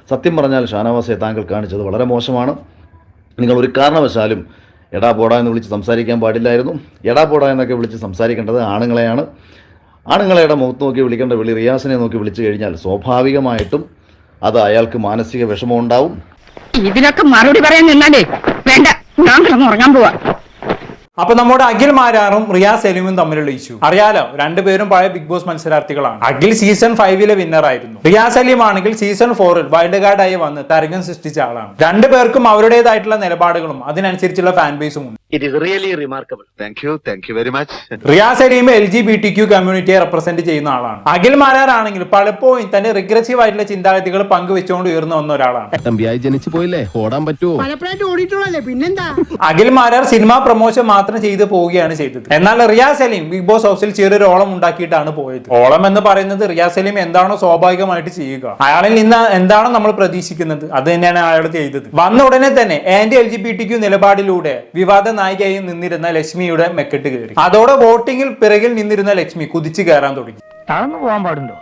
സത്യം പറഞ്ഞാൽ ഷാനവാസെ താങ്കൾ കാണിച്ചത് വളരെ മോശമാണ്. നിങ്ങൾ ഒരു കാരണവശാലും എടാ പോടാ എന്ന് വിളിച്ച് സംസാരിക്കാൻ പാടില്ലായിരുന്നു. എടാ പോടാ എന്നൊക്കെ വിളിച്ച് സംസാരിക്കേണ്ടത് ആണുങ്ങളെയാണ്. ആണുങ്ങളെയുടെ മുഖത്ത് നോക്കി വിളിക്കേണ്ട വിളി റിയാസിനെ നോക്കി വിളിച്ചു കഴിഞ്ഞാൽ സ്വാഭാവികമായിട്ടും അത് അയാൾക്ക് മാനസിക വിഷമം ഉണ്ടാവും. ഇതിനൊക്കെ മറുപടി പറയാൻ നിന്നാലേ വേണ്ട, ഞാൻ കിടന്ന് ഉറങ്ങാൻ പോവാ. അപ്പൊ നമ്മുടെ അഖിൽ മാരാറും റിയാസ് സലീമും തമ്മിലുള്ള ഇഷ്യൂ അറിയാലോ. രണ്ടുപേരും പഴയ ബിഗ് ബോസ് മത്സരാർത്ഥികളാണ്. അഖിൽ സീസൺ 5 വിന്നർ ആയിരുന്നു. റിയാസ് സലീം ആണെങ്കിൽ സീസൺ 4 വൈൽഡ് കാർഡായി വന്ന് തരംഗം സൃഷ്ടിച്ച ആളാണ്. രണ്ടുപേർക്കും അവരുടേതായിട്ടുള്ള നിലപാടുകളും അതിനനുസരിച്ചുള്ള ഫാൻ ബേസും ഉണ്ട്. It is really remarkable. Thank you very much. Riyas Salim LGBTQ കമ്മ്യൂണിറ്റിയെ റെപ്രസെന്റ് ചെയ്യുന്ന ആളാണ്. അഖിൽ മാരാർ ആണെങ്കിൽ പലപ്പോഴും തന്റെ റിഗ്രസീവ് ആയിട്ടുള്ള ചിന്താഗതികൾ പങ്കുവെച്ചുകൊണ്ട് ഉയർന്നു വന്ന ഒരാളാണ്. ജനിച്ചു പോയില്ലേ, ഓടാൻ പറ്റുമോ? അഖിൽ മാരാർ സിനിമ പ്രൊമോഷൻ മാത്രം ചെയ്ത് പോവുകയാണ് ചെയ്തത്. എന്നാൽ റിയാസ് സലീം ബിഗ് ബോസ് ഹൗസിൽ ചെറിയൊരു ഓളം ഉണ്ടാക്കിയിട്ടാണ് പോയത്. ഓളം എന്ന് പറയുന്നത് റിയാസ് സലീം എന്താണോ സ്വാഭാവികമായിട്ട് ചെയ്യുക, അയാളിൽ നിന്ന് എന്താണോ നമ്മൾ പ്രതീക്ഷിക്കുന്നത് അത് തന്നെയാണ് അയാൾ ചെയ്തത്. വന്ന ഉടനെ തന്നെ ആന്റി LGBTQ നിലപാടിലൂടെ വിവാദ നായികയായി നിന്നിരുന്ന ലക്ഷ്മിയുടെ മെക്കെട്ട് കയറി. അതോടെ വോട്ടിംഗിൽ പിറകിൽ നിന്നിരുന്ന ലക്ഷ്മി കുതിച്ചു കയറാൻ തുടങ്ങി. തളർന്നു പോകാൻ പാടുണ്ടോ?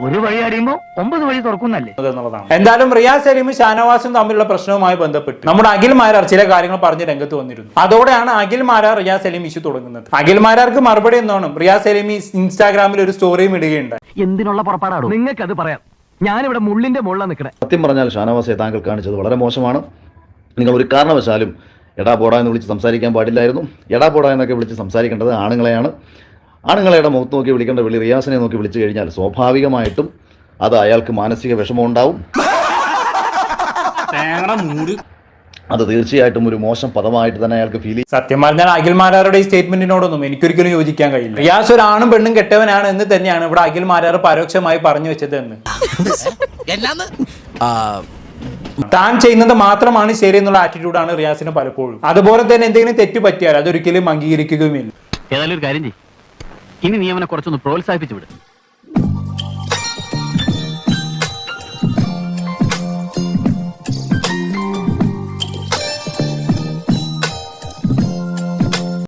ഒരു വഴി അടിയുമ്പോ 9 വഴി തുറക്കുന്നല്ലേ എന്നുള്ളതാണ്. എന്തായാലും റിയാസ് സലീമും ഷാനവാസും തമ്മിലുള്ള പ്രശ്നവുമായി ബന്ധപ്പെട്ട് നമ്മുടെ അഖിൽ മാരാർ ചില കാര്യങ്ങൾ പറഞ്ഞ് രംഗത്ത് വന്നിരുന്നു. അതോടെയാണ് അഖിൽ മാരാർ റിയാസ് സലീം ഇഷ്യൂ തുടങ്ങുന്നത്. അഖിൽ മാരാർക്ക് മറുപടി എന്നോണം റിയാസ് സലീം ഇൻസ്റ്റാഗ്രാമിൽ ഒരു സ്റ്റോറിയും ഇടുകയുണ്ടായി. എന്തിനുള്ള പുറപ്പാടാണോ? നിങ്ങൾക്ക് അത് പറയാം, ഞാനിവിടെ മുള്ളിന്റെ മുകളിലാണ് നിൽക്കണേ. സത്യം പറഞ്ഞാൽ ഷാനവാസെ താങ്കൾ കാണിച്ചത് വളരെ മോശമാണ്. നിങ്ങൾ ഒരു കാരണവശാലും എടാ പോടാ എന്ന് വിളിച്ച് സംസാരിക്കാൻ പാടില്ലായിരുന്നു. എടാ പോടാ എന്നൊക്കെ വിളിച്ച് സംസാരിക്കേണ്ടത് ആണുങ്ങളെയാണ്. ആണുങ്ങളെയുടെ മുഖത്ത് നോക്കി വിളിക്കേണ്ട വിളി റിയാസിനെ നോക്കി വിളിച്ചു കഴിഞ്ഞാൽ സ്വാഭാവികമായിട്ടും അത് അയാൾക്ക് മാനസിക വിഷമം ഉണ്ടാവും. അത് തീർച്ചയായിട്ടും ഒരു മോശം പദമായിട്ട് തന്നെ അയാൾക്ക് ഫീൽ ചെയ്യും. സത്യം പറഞ്ഞാൽ അഖിൽ മാരാരുടെ ഈ സ്റ്റേറ്റ്മെന്റിനോടൊന്നും എനിക്കൊരിക്കലും യോജിക്കാൻ കഴിയില്ല. റിയാസ് ഒരു ആണും പെണ്ണും കെട്ടവനാണ് എന്ന് തന്നെയാണ് ഇവിടെ അഖിൽ മാരാർ പരോക്ഷമായി പറഞ്ഞു വെച്ചത് എന്ന്. താൻ ചെയ്യുന്നത് മാത്രമാണ് ശരി എന്നുള്ള ആറ്റിറ്റ്യൂഡാണ് റിയാസിന് പലപ്പോഴും. അതുപോലെ തന്നെ എന്തെങ്കിലും തെറ്റ് പറ്റിയാൽ അതൊരിക്കലും അംഗീകരിക്കുകയുമില്ല. ഏതായാലും ഒരു കാര്യം ചെയ്യും, ഇനി നീ അവനെ കുറച്ചൊന്ന് പ്രോത്സാഹിപ്പിച്ചു വിടും.